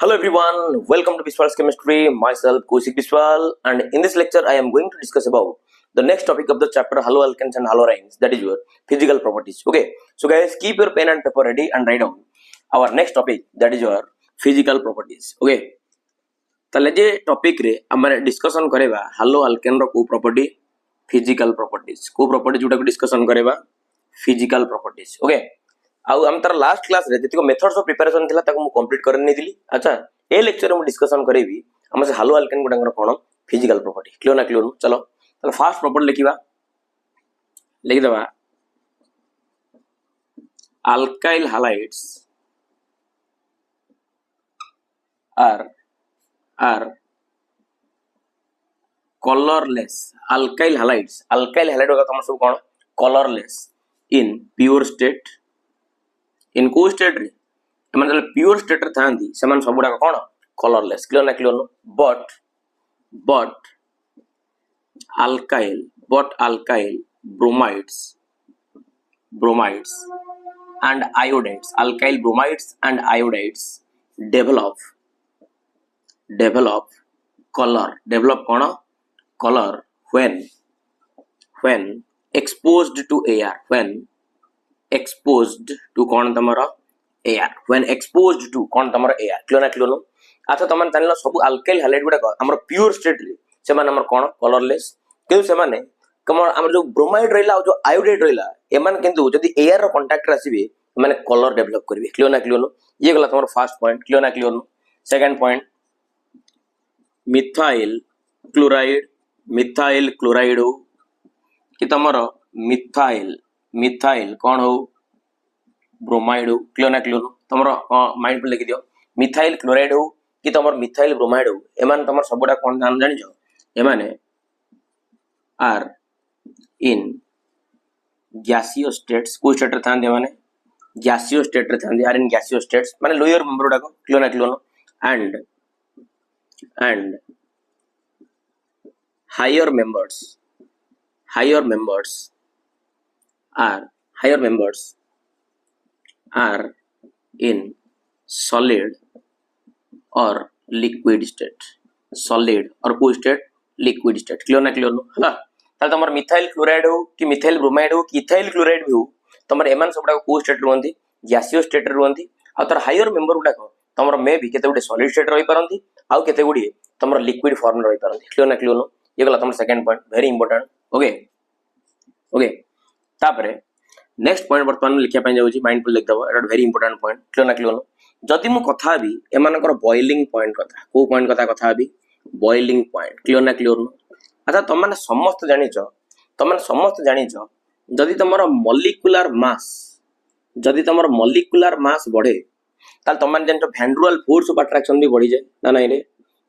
Hello everyone, welcome to Biswal's Chemistry. Myself Kaushik Biswal, and in this lecture I am going to discuss about the next topic of the chapter haloalkanes and halorines, that is your physical properties. Okay, so guys, keep your pen and paper ready and write down our next topic, that is your physical properties. Okay, ताले जे topic रे हमरे discussion करेबा हालो alkane रो को property physical properties को property जोटा को discussion करेबा physical properties. Okay, आउ हम तार लास्ट क्लास रे जतिको मेथड्स ऑफ प्रिपरेशन थिला ताको मु कंप्लीट करने नै दिली. अच्छा, ए लेक्चर रे मु डिस्कशन करेबी हम से हालो अल्केन गुडांगर कोन फिजिकल प्रॉपर्टी. क्लियर ना क्लियर? चलो ताले फर्स्ट प्रॉपर्टी लिखि देबा alkyl हालाइड्स are colorless. Alkyl halides होगा तुम सब कौन colorless in pure state. in को state रे मतलब pure state रे थांदी समान सब गुडा कौन colorless. क्लियर ना clear? but alkyl bromides and iodides, alkyl bromides and iodides develop color when exposed to air. When exposed to कौन तमरा air. When exposed to कौन तमरा air. क्लियर ना क्लियर? अच्छा, तमन जानला सब अल्काइल हाइलाइट गुडा हमर प्योर स्टेट रे से माने हमर कोन कलरलेस केउ से माने कमर हमर जो ब्रोमाइड रहिला जो आयोडाइड रहिला एमान किंतु जदी एयर रो कांटेक्ट रे आसीबे माने कलर डेवलप करबे. क्लियर ना क्लियर? ये गला तमर फर्स्ट पॉइंट. क्लियर ना clear? Second point, methyl chloride हो कि तमर मिथाइल कौन हो ब्रोमाइड हो. क्लियर ना क्लियर? तमर माइंड पे लिखि दियो मिथाइल क्लोराइड हो कि तमर मिथाइल ब्रोमाइड हो. एमान तमर सबडा कौन जान जानि जो एमाने आर इन गैसियो स्टेट्स. को स्टेट रे थांदे माने गैसियो स्टेट रे थांदे. आर इन गैसियो स्टेट्स माने लोअर मेंबर डा को. क्लियर ना clear? and higher members are in solid or liquid state. solid और को स्टेट लिक्विड स्टेट. क्लियर ना क्लियर? हला ताल तमर मिथाइल क्लोराइड हो कि मिथाइल ब्रोमाइड हो कि इथाइल क्लोराइड भी हो तमर एमान सबडा को स्टेट रहंती गैसियो स्टेट रहंती. आ तर हायर मेंबर गुडा को तमर मे भी केते गुडे सॉलिड स्टेट रही परंती आउ केते गुडी तमर लिक्विड फॉर्म रही परंती. क्लियर ना क्लियर? ये गला तमर second point very important. Okay तापरे नेक्स्ट पॉइंट वर्तमान लिखिया पय जाउची माइंड पे लिख दबो. एटा वेरी इंपोर्टेंट पॉइंट. क्लियर ना क्लियर? जदि मु कथा भी एमानकर बॉइलिंग पॉइंट कथा को पॉइंट कथा भी बॉइलिंग पॉइंट. क्लियर ना क्लियर? अच्छा, तमने समस्त जानिचो जदि तमर मॉलिक्यूलर मास बढ़े ताल तमन जानचो van der Waals force of attraction भी बढ़ी जाए ना नहीं रे.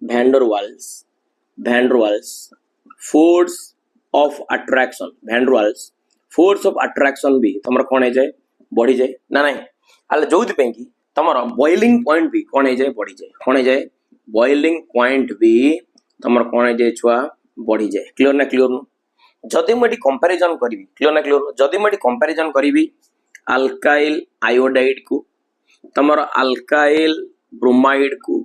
Van der Waals force of attraction भी तमर कोन है जाए बढ़ी जाए ना नहीं. आले जोथि पे कि तमर बॉइलिंग पॉइंट भी कोन है जाए बढ़ी जाए. कोन है जाए बॉइलिंग पॉइंट भी तमर कोन है जाए छुआ बढ़ी जाए. क्लियर ना क्लियर? जदि मु एटी कंपैरिजन करबी. क्लियर ना क्लियर? जदि मु एटी कंपैरिजन करबी अल्काइल आयोडाइड को तमर अल्काइल ब्रोमाइड को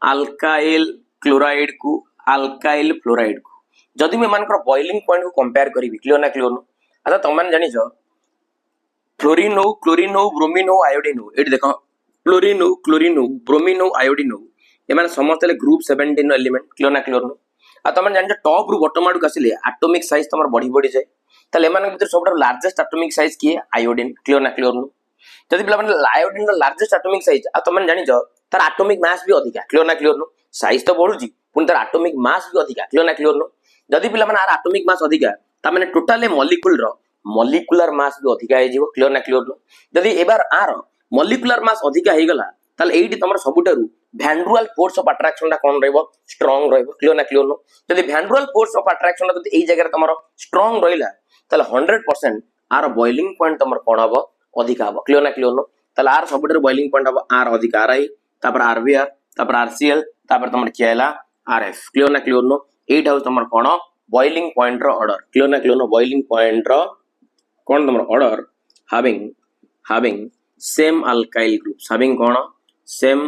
अल्काइल क्लोराइड को अल्काइल फ्लोराइड को जदि मैं मानकर बॉइलिंग पॉइंट को कंपेयर करिवि. क्लियर ना क्लियर? अच्छा, तमन जानि छ क्लोरीन हो ब्रोमीन हो आयोडीन हो. एटी देखो क्लोरीन हो ब्रोमीन हो आयोडीन हो एमान समस्त ले ग्रुप 17 एलिमेंट. क्लियर ना क्लियर? आ तमन जानि छ टॉप रु बॉटम आडू आसिले एटॉमिक साइज तमर बढ़ी जाए ताले एमान भीतर सबटा लार्जेस्ट एटॉमिक साइज किए आयोडीन. क्लियर ना क्लियर? जदि पिला माने आयोडीन रो लार्जेस्ट एटॉमिक साइज आ तमन जानि छ तार एटॉमिक मास भी अधिका. क्लियर ना क्लियर? साइज तो बढ़ुची पुन तार एटॉमिक मास भी अधिका. क्लियर ना क्लियर? जदि पिला माने आर एटॉमिक मास अधिका ता माने टोटल मॉलिक्यूलर मास भी अधिका हे जीवो. क्लियर ना क्लियर? जदि एबार आर मॉलिक्यूलर मास अधिका हे गला ताले एठी तमर सबुटारू van der Waals force of attraction टा कोन रहबो स्ट्रांग रहबो. क्लियर ना क्लियर? जदि van der Waals force of attraction टा जदि एई जगह तमर स्ट्रांग रहिला ताले 100% आर बॉइलिंग पॉइंट तमर कोन हबो अधिका हबो. क्लियर ना क्लियर? ताले आर सबुटारू बॉइलिंग पॉइंट हबो आर अधिका आरआई तापर आरबीआर तापर आरसीएल तापर तमर कियाला आरएफ. क्लियर ना क्लियर? एट हाउस तमर कोन बॉइलिंग पॉइंट रो ऑर्डर. क्लियर ना क्लियर? बॉइलिंग पॉइंट रो कोन तमर order having same alkyl groups, having कौन same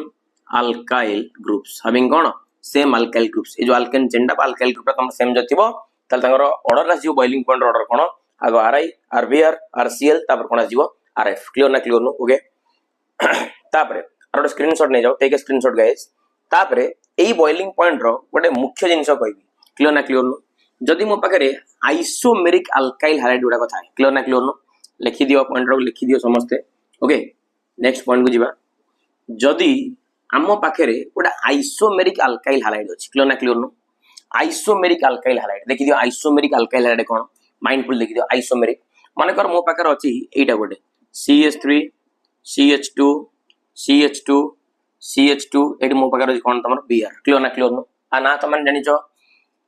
alkyl groups having कोन सेम alkyl groups ए जो alkane चेन टा alkyl group तुम सेम जो थिबो तल तंगर ऑर्डर आसीबो बॉइलिंग पॉइंट ऑर्डर कोन आगो Ri Rbr Rcl तापर कोन आसीबो Rf क्लियर ना क्लियर नो ओके तापर आरो स्क्रीनशॉट नै जाओ टेक ए स्क्रीनशॉट गाइस तापर एई बॉइलिंग पॉइंट रो गोटे मुख्य जिंस कहबी क्लियर ना क्लियर नो जदि मो पाखरे आइसोमेरिक अल्काइल हाइलाइट गुडा कथा क्लियर ना क्लियर नो लिखि दियो पॉइंट रो लिखि दियो समस्ते ओके नेक्स्ट पॉइंट को जीवा जदि आम पाखे गोटे आइसोमेरिक अल्काइल हाइलाइट अच्छी क्लियर ना क्लियर नो आइसोमेरिक अल्काइल हाइलाइट देखि दियो आइसोमेरिक अल्काइल हाइलाइट कोन माइंडफुल देखि दियो आइसोमेरिक माने कर मो पाखे अछि एटा गोटे CH3 CH2 CH2 CH2 eighty मो पाखे अछि कोन तमर Br क्लियर ना क्लियर नो आ ना तमन जानि छ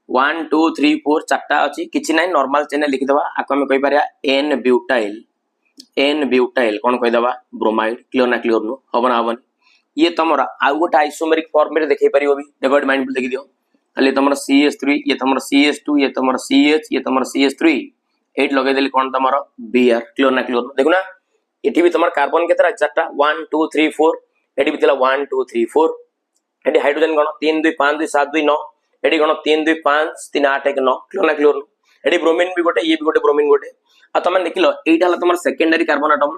1 2 3 4 चारटा अछि किछि नै नॉर्मल चेन लिखि दबा आको हम कहि पारिया N ब्यूटाइल कोन कहि दबा ब्रोमाइड क्लियर ना क्लियर नो हबन हबन ये तमरा आ गोटे आइसोमेरिक फॉर्म रे देखै परिबो भी देखो माइंडफुल देखि दियो खाली तमरा CH3 ये तमरा CH2 ये तमरा CH ये तमरा CH3 8 लगे देली कोन तमरा Br क्लियर ना क्लियर देखो ना एठी भी तमरा कार्बन केतरा चारटा 1 2 3 4 एठी भी तला 1 2 3 4 एठी हाइड्रोजन कोन 3 2 5 2 7 2 9 एठी कोन 3 2 5 3 8 1 9 क्लियर ना क्लियर एठी ब्रोमीन भी गोटे ये भी गोटे ब्रोमीन गोटे आ तमन देखिलो एटा हला तमरा सेकेंडरी कार्बन एटम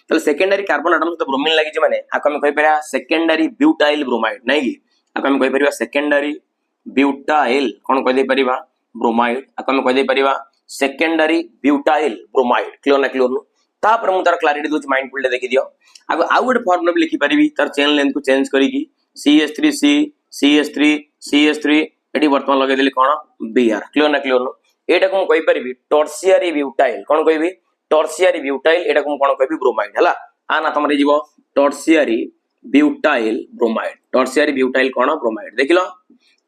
तले सेकेंडरी कार्बन एटम तो ब्रोमीन लागि जे माने आको हम कहि परिया सेकेंडरी ब्यूटाइल ब्रोमाइड नै कि आको हम कहि परिया सेकेंडरी ब्यूटाइल कोन कहि दे परिबा ब्रोमाइड आको हम कहि दे परिबा सेकेंडरी ब्यूटाइल ब्रोमाइड क्लियर ना क्लियर नो तापर मु तार क्लैरिटी दोच माइंडफुल देखि दियो आगो आउ गोटे फॉर्मुला भी लिखि परिबी तार चेन लेंथ को चेंज करी की CH3C CH3 CH3 एटी वर्तमान लगे देली कोन Br क्लियर ना क्लियर नो एटा को कहि परिबी टर्शियरी ब्यूटाइल कोन कहिबी टर्शियरी ब्यूटाइल एटा को कोन कहिबी ब्रोमाइड हला आ ना तमरे जीवो tertiary butyl bromide tertiary butyl कोन ब्रोमाइड देखिलो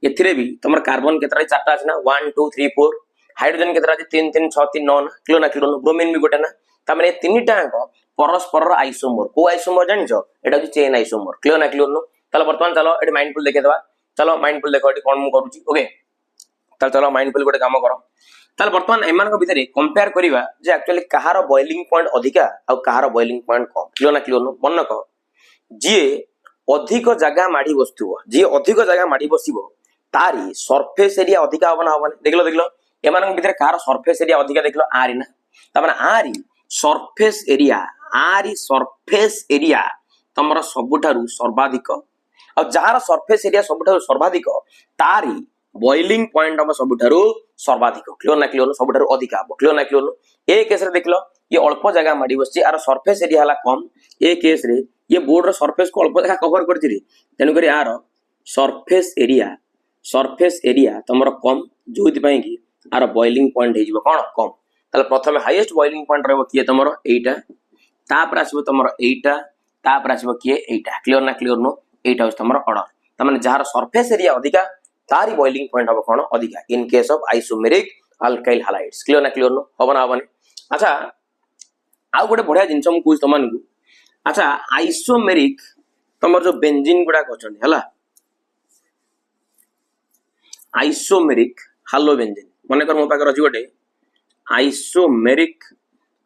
एथिरे भी तमर कार्बन केतरा चारटा अछि ना 1 2 3 4 हाइड्रोजन केतरा अछि 3 3 6 3 9 ना क्लियर ना क्लियर नो ब्रोमीन भी गोटे ना तमरे तीनटा को परस्पर आइसोमर को आइसोमर जानि छ एटा कि चेन आइसोमर क्लियर ना क्लियर नो तले वर्तमान चलो एटी माइंडफुल देखे दबा चलो माइंडफुल देखो एटी कोन मु करूची ओके तले चलो माइंडफुल गोटे काम करो ताल वर्तमान एमान को भितरे कंपेयर करिवा जे एक्चुअली कहार बॉइलिंग पॉइंट अधिका आ कहार बॉइलिंग पॉइंट कम क्लियर ना क्लियर नो मन को जे अधिक जगह माडी बस्तुबो जे अधिक जगह माडी बसिबो तारी सरफेस एरिया अधिका होबना होबना देखलो एमान को भितरे कहार सरफेस एरिया अधिका देखलो आरी ना तमने आरी सरफेस एरिया तमरा सबुठारु सर्वाधिक आ जहार सरफेस एरिया सबुठारु सर्वाधिक तारी बॉइलिंग पॉइंट हम सबुठारु सर्वाधिक क्लियर ना क्लियर सबुठारु अधिक आबो क्लियर ना क्लियर ए केस रे देखलो ये अल्प जगह माडी बसची आर सरफेस एरिया हला कम ए केस रे ये बोर्ड रो सरफेस को अल्प जगह कवर करची रे तेनु करी आर सरफेस एरिया तमरा कम जोति पई की आर बॉइलिंग पॉइंट हे जिवो कोन कम ताले प्रथमे हाईएस्ट बॉइलिंग पॉइंट रहबो किए तमरो एटा तापर आसीबो तमरो एटा तापर आसीबो किए एटा क्लियर ना क्लियर नो एटा होस तमरो ऑर्डर तमाने जहार सरफेस एरिया अधिका तारी बॉइलिंग पॉइंट हबो कोन अधिका in case of isomeric alkyl halides clear ना क्लियर नो हबना हबने अच्छा आ गोटे बढ़िया जिंस हम कुछ तमान को अच्छा आइसोमेरिक तमर जो बेंजीन गुडा कहछन हला आइसोमेरिक हालोबेंजीन माने कर मो पाकर अछि गोटे आइसोमेरिक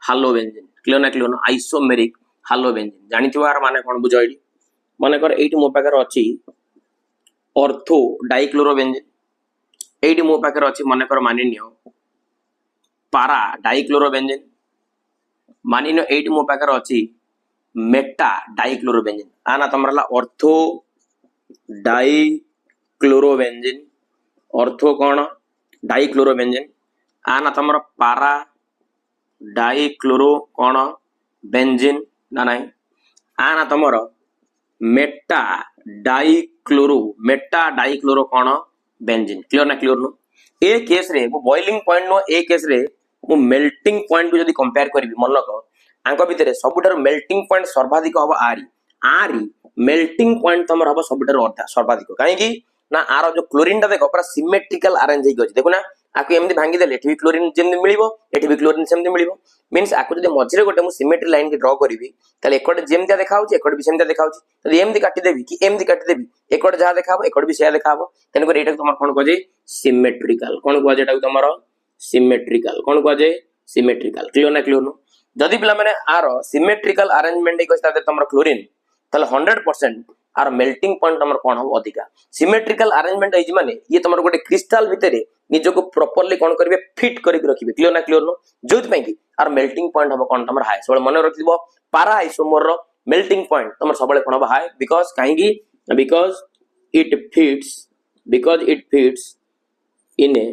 हालोबेंजीन क्लियर ना क्लियर नो आइसोमेरिक हालोबेंजीन जानि थिवार माने कोन बुझाइडी माने कर एठी मो पाकर अछि ऑर्थो डाइक्लोरोबेंजीन एठी मो पाकर अछि माने कर मानिनियो पारा डाइक्लोरोबेंजीन मानिनियो एठी मो पाकर अछि मेटा डाइक्लोरोबेंजीन आना तमरला ऑर्थो डाइक्लोरोबेंजीन ऑर्थो कोन डाइक्लोरोबेंजीन आना तमर पारा डाइक्लोरो कोन बेंजीन ना नाही आना तमर मेटा डाइक्लोरो कोन बेंजीन क्लियर ना क्लियर नो ए केस रे वो बॉइलिंग पॉइंट नो ए केस रे वो मेल्टिंग पॉइंट को जदी कंपेयर करबी मन को आंको भितरे सबुठार मेल्टिंग पॉइंट सर्वाधिक हबो आरी मेल्टिंग पॉइंट तमर हबो सबुठार अर्धा सर्वाधिक काहे की ना आरो जो क्लोरीन टा देखो पूरा सिमेट्रिकल अरेंज हेइ गछि देखो ना आकु एमदी भांगी देले एठी भी क्लोरीन जेमदी मिलिबो एठी भी क्लोरीन सेमदी मिलिबो मींस आकु जदी मझरे गोटे मु सिमेट्री लाइन के ड्रा करबी तले एकड जेमदी देखाउची एकड भी सेमदी देखाउची तदी एमदी काटी देबी कि एमदी काटी देबी एकड जहा देखाबो एकड भी सेया देखाबो तेन कर एटा तमर कोन कहजे सिमेट्रिकल कोन कहजे एटा तमर सिमेट्रिकल कोन कहजे सिमेट्रिकल क्लियर ना क्लियर नो जदी पिला माने आरो सिमेट्रिकल अरेंजमेंट एक स्टार्ट तमर क्लोरीन तले 100% आर मेल्टिंग पॉइंट तमर कोन हो अधिका सिमेट्रिकल अरेंजमेंट होई माने ये तमर गोटे क्रिस्टल भितरे निजको प्रॉपर्ली कोन करबे फिट करि रखिबे क्लियर ना क्लियर नो जोथ पई कि आर मेल्टिंग पॉइंट हो कोन तमर हाई सबले मन रखिबो पारा आइसोमर रो मेल्टिंग पॉइंट तमर सबले कोन हो हाई बिकॉज़ काहेकि because it fits in a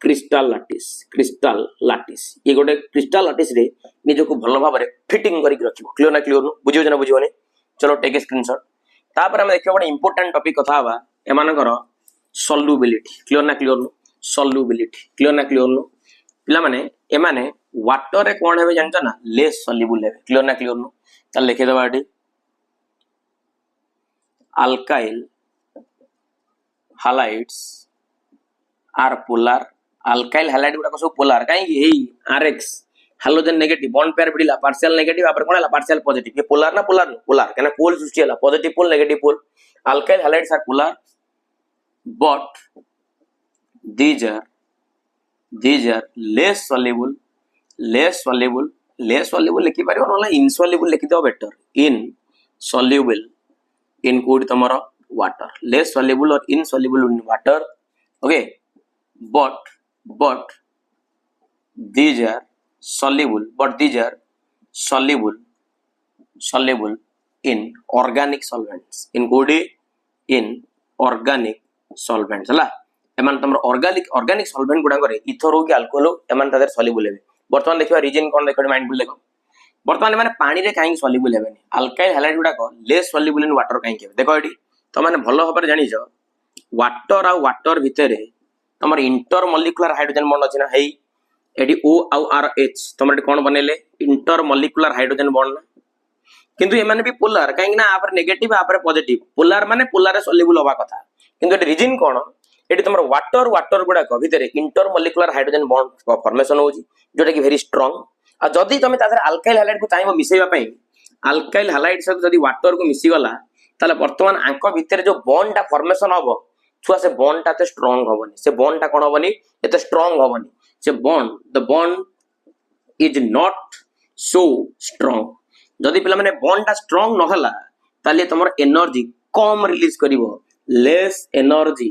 crystal lattice ये गोटे क्रिस्टल लैटिस रे निजको भलो भाबरे फिटिंग करि रखिबो क्लियर ना क्लियर नो बुझियो ना बुझियोनी चलो टेक ए स्क्रीनशॉट तापर हम देखियो गोटे इंपोर्टेंट टॉपिक कथा हवा एमानकर सॉल्युबिलिटी क्लियर ना क्लियर नो सॉल्युबिलिटी क्लियर ना क्लियर नो पिला माने एमाने वाटर रे कोन हेबे जानछ ना लेस सॉल्युबल हेबे क्लियर ना क्लियर नो चल लिखे दबा एटी alkyl halides are polar alkyl halide गुडा सब पोलर काहे कि एई rx hydrogen negative bond pair बिडिला पार्शियल नेगेटिव आपर कोन हला पार्शियल पॉजिटिव ये पोलर ना पोलर पोलर केना पोल सृष्टि हला positive pole negative pole alkyl halides are polar but these are less soluble लिखि पारियो नला insoluble लिखि दो better insoluble in could tomorrow water less soluble or insoluble in water okay but these are soluble in organic solvents in organic solvents हला एमान तमर organic solvent गुडा करे ether हो कि अल्कोहल एमान तादर soluble हेबे वर्तमान देखिबा रीजन कोन देखो माइंडफुल देखो वर्तमान माने पानी रे काहे सॉल्युबल हेबेनी अल्काइल हैलाइड गुडा को लेस सॉल्युबल इन वाटर काहे हेबे देखो एडी तो माने भलो होपर जानि छ वाटर आ वाटर भितरे तमर इंटर मॉलिक्यूलर हाइड्रोजन बॉन्ड अछि ना हेई एडी O आउ RH तमर एडी कोन बनेले इंटर मॉलिक्यूलर हाइड्रोजन बॉन्ड ना किंतु ए माने भी पोलर काहे ना आपर नेगेटिव आपर पॉजिटिव पोलर माने पोलर रे सॉल्युबल होबा कथा किंतु एडी रीजन कोन एडी तमर वाटर गुडा को भितरे intermolecular hydrogen bond formation होजी जोटा कि वेरी स्ट्रांग आ जदी तमे तादर अल्काइल हैलाइड को चाहेबो मिसेबा पई अल्काइल हैलाइड से जदी वाटर को मिसी गला ताले वर्तमान आंक भितर जो बॉन्ड टा फॉर्मेशन हबो छुआ से बॉन्ड टा ते स्ट्रांग हबनी से बॉन्ड टा कोन हबनी एते स्ट्रांग हबनी से the bond is not so strong जदी पिला माने बॉन्ड टा स्ट्रांग न हला ताले तमर एनर्जी कम रिलीज करिवो लेस एनर्जी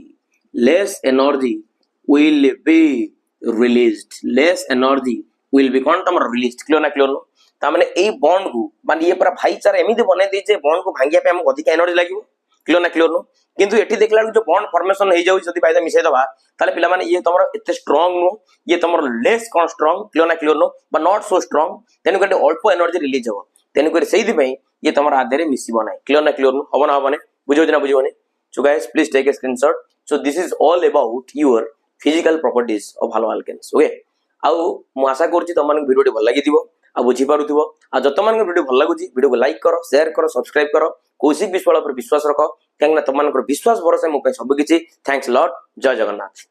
will be कौन तमर रिलीज क्लियर ना क्लियर नो ता माने ए बॉन्ड को माने ये पूरा भाईचारा एमिति बने दै जे बॉन्ड को भांगिया पे हम अधिक एनर्जी लागिवो क्लियर ना क्लियर नो किंतु एठी देखला जो बॉन्ड फॉर्मेशन हे जाउ जदी बायदा मिसे दबा ताले पिला माने ये तमर एते स्ट्रांग नो ये तमर लेस कोन स्ट्रांग क्लियर ना clear no but not so strong तेनु कटे अल्प एनर्जी रिलीज हो तेनु करे सेहि पई ये तमर आधेरे मिसिबो नै क्लियर ना क्लियर नो हबना हबने बुझो जना बुझोने so guys please take a screenshot so this is all about your physical properties of haloalkanes okay आउ मु आशा करछि तमन वीडियो भल लागि दिबो आ बुझी पारुथिबो आ जतमान वीडियो भल लागुछि वीडियो को लाइक करो शेयर करो सब्सक्राइब करो कौशिक विश्वास पर विश्वास रखो कांगना तमन विश्वास भरोसा मु पे सब किछि थैंक्स लॉट जय जगन्नाथ।